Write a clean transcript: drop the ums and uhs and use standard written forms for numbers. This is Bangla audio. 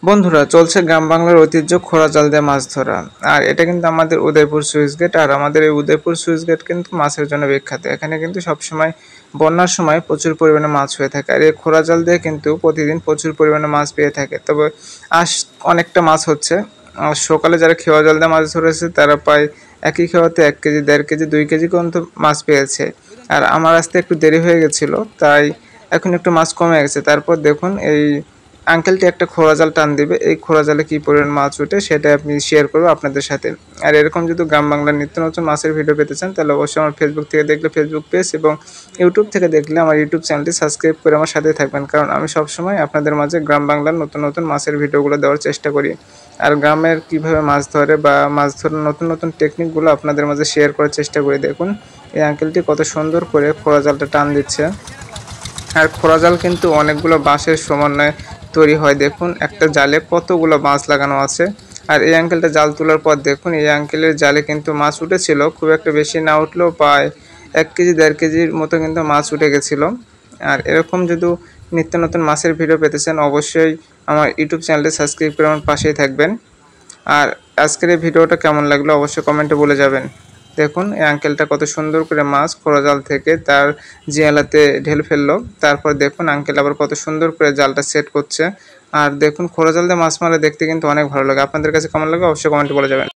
বন্ধুরা, চলছে গ্রাম বাংলার ঐতিহ্য খোঁড়া জাল দিয়ে মাছ ধরা। আর এটা কিন্তু আমাদের উদয়পুর সুইচ গেট। আর আমাদের এই উদয়পুর সুইচ গেট কিন্তু মাছের জন্য বিখ্যাত। এখানে কিন্তু সবসময় বন্যার সময় প্রচুর পরিমাণে মাছ হয়ে থাকে। আর এই খোঁড়া জাল দিয়ে কিন্তু প্রতিদিন প্রচুর পরিমাণে মাছ পেয়ে থাকে। তবে আজ অনেকটা মাছ হচ্ছে। সকালে যারা খেওয়া জাল দিয়ে মাছ ধরেছে তারা প্রায় একই খেওয়াতে 1 কেজি, 1.5 কেজি, 2 কেজি পর্যন্ত মাছ পেয়েছে। আর আমার আসতে একটু দেরি হয়ে গেছিল, তাই এখন একটু মাছ কমে গেছে। তারপর দেখুন এই আঙ্কেলটি একটা খোঁড়া জাল টান দিবে। এই খোঁড়া জালে কি পরিমাণ মাছ ওঠে সেটা আমি শেয়ার করব আপনাদের সাথে। আর এরকম যদি গ্রাম বাংলার নিত্য নতুন মাছের ভিডিও পেতে চান তাহলে অবশ্যই আমার ফেসবুক থেকে দেখলে ফেসবুক পেজ এবং ইউটিউব থেকে দেখলে আমার ইউটিউব চ্যানেলটি সাবস্ক্রাইব করে আমার সাথেই থাকবেন। কারণ আমি সবসময় আপনাদের মাঝে গ্রাম বাংলার নতুন নতুন মাছের ভিডিওগুলো দেওয়ার চেষ্টা করি। আর গ্রামের কীভাবে মাছ ধরে বা মাছ ধরার নতুন নতুন টেকনিকগুলো আপনাদের মাঝে শেয়ার করার চেষ্টা করি। দেখুন এই আঙ্কেলটি কত সুন্দর করে খোঁড়া জালটা টান দিচ্ছে। আর খোঁড়া জাল কিন্তু অনেকগুলো বাঁশের সমন্বয়ে তৈরি হয়। দেখুন একটা জালে কতগুলো মাছ লাগানো আছে। আর এই আঙ্কেলটা জাল তোলার পর দেখুন এই আঙ্কেলের জালে কিন্তু মাছ উঠেছিল, খুব একটা বেশি না উঠলেও প্রায় 1 কেজি 1.5 কেজির মতো কিন্তু মাছ উঠে গেছিলো। আর এরকম যদি নিত্য নতুন মাছের ভিডিও পেতে চান অবশ্যই আমার ইউটিউব চ্যানেলটি সাবস্ক্রাইব করে আমার পাশেই থাকবেন। আর আজকের এই ভিডিওটা কেমন লাগলো অবশ্যই কমেন্টে বলে যাবেন। দেখুন এই আঙ্কেলটা কত সুন্দর করে মাছ খোঁড়া জাল থেকে তার জিয়ালাতে ঢেলে ফেললো। তারপর দেখুন আঙ্কেল আবার কত সুন্দর করে জালটা সেট করছে। আর দেখুন খোঁড়া জাল দিয়ে মাছ মারা দেখতে কিন্তু অনেক ভালো লাগে। আপনাদের কাছে কেমন লাগে অবশ্যই কমেন্টে বলে যাবেন।